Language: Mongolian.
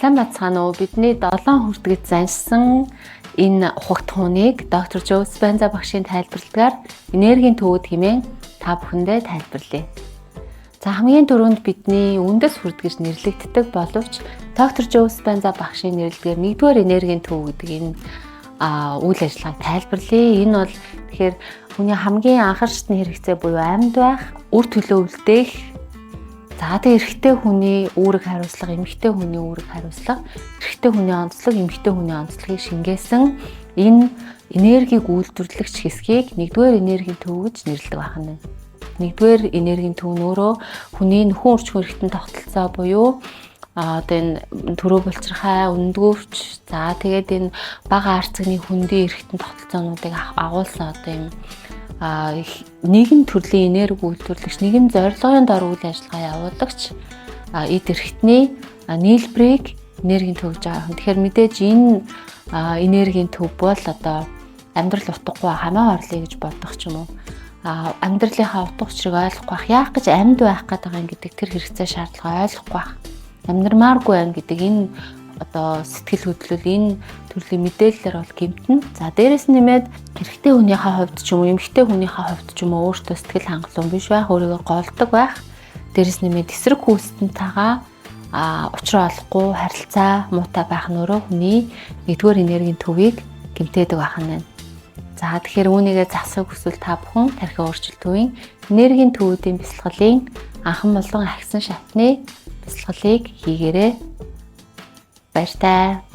Сайн бацгаана уу? Бидний 7 хүртгэд заншсан энэ ухагтхууныг доктор Joe Dispenza багшийн тайлбарладгаар энергийн төвөд хэмээн та бүхэндээ тайлбарлая. За хамгийн түрүүнд бидний үндэс хүртгэж нэрлэгддэг боловч доктор Joe Dispenza багшийн нэрлэлгээр нэгдүгээр энергийн төв гэдэг энэ үйл ажиллагааг тайлбарлая. Энэ бол тэгэхээр хүний хамгийн анхаарчны хэрэгцээ буюу амьд байх, үр төлөө үлдээх. За тэгээ эрэгтэй хүний үүрэг хариуцлага, эмэгтэй хүний үүрэг хариуцлага, эрэгтэй хүний онцлог, эмэгтэй хүний онцлогийг шингээсэн энэ энергийг үйлдвэрлэгч хэсгийг нэгдүгээр энергийн төв гэж нэрлэдэг байна. Нэгдүгээр энергийн төв нь өөрөө хүний нөхөн өрчгөн эрхтэн тогтолцоо буюу одоо энэ төрөө булчирхай, өндгөвч, за тэгээд энэ бага арцгны хүндийн эрхтэн тогтолцоонуудыг агуулсан одоо юм нэгэн төрлийн энерги үйлдвэрлэгч, нэгэн зорилгын дор үйл ажиллагаа явуулагч эд эрхтний нийлбэрийг энергийн төв гэж байгаа. Тэгэхээр мэдээж энэ энергийн төв бол одоо амьдрал утгагүй хамаа орлоо гэж бодох ч юм уу. Амьдралынхаа утга учирыг ойлгохгүй байх, яах гэж амьд байх гэдэг гэдэг тэр хэрэгцээ шаардлага ойлгохгүй байх. Амьдрмааргүй байна гэдэг энэ одоо сэтгэл хөдлөл энэ төрлийн мэдээлэлээр бол гэмтэн. За дээрэс нь нэмээд эрэгтэй хүнийхээ хувьд ч юм уу, эмэгтэй хүнийхээ хувьд ч юм уу өөртөө сэтгэл хангалуун биш байх, өөрийгөө голдог байх. Дээрэс нэмээд эсрэг хүсэлтэнтэйгээ учраа олохгүй харилцаа муутай байх нь өөрөө хүний нэгдүгээр энергийн төвийг гэмтээдэг байна. За тэгэхээр үүнийгээ засаг хүсвэл та бүхэн тархи өөрчлөлтийн энергийн төвүүдийн бясалгалын анхан болон агсан шатны бясалгалыг хийгээрэй. Баяртай.